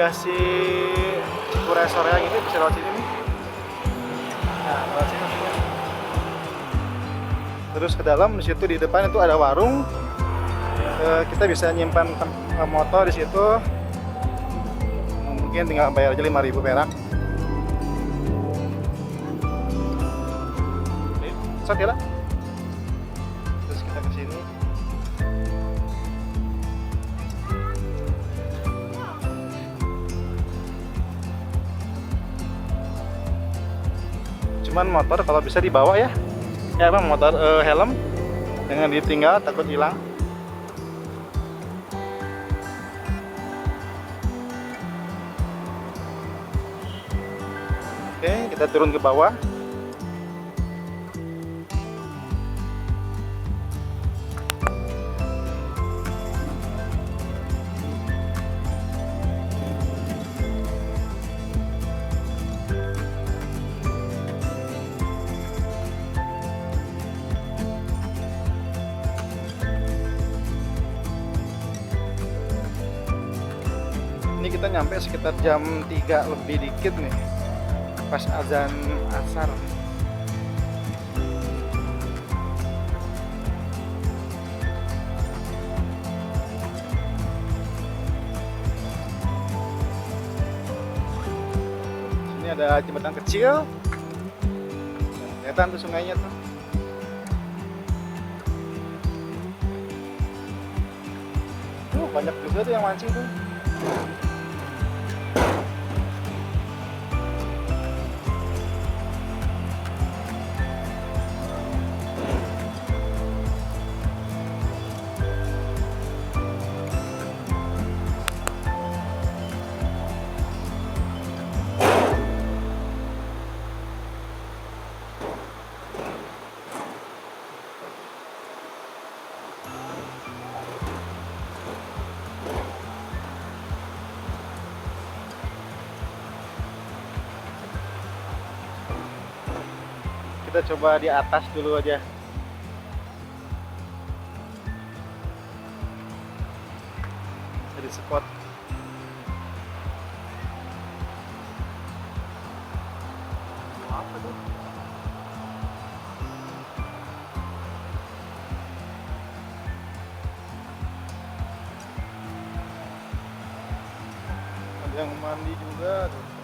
irigasi Cipuresor yang ini bisa lewat sini nih. Nah, lewat sini maksudnya. Terus ke dalam, di situ di depan itu ada warung. Kita bisa nyimpan motor di situ. Mungkin tinggal bayar aja 5.000 perak. Sok ya lah. Terus kita ke sini. Cuman motor kalau bisa dibawa ya. Ya emang motor helm jangan ditinggal, takut hilang. Oke, kita turun ke bawah. Ini kita nyampe sekitar jam 3 lebih dikit nih, pas azan asar. Sini ada jembatan kecil, kelihatan tuh sungainya tuh. Banyak juga tuh yang mancing tuh. Kita coba di atas dulu aja. Jadi spot. Apa tuh? Ada yang mandi juga tuh.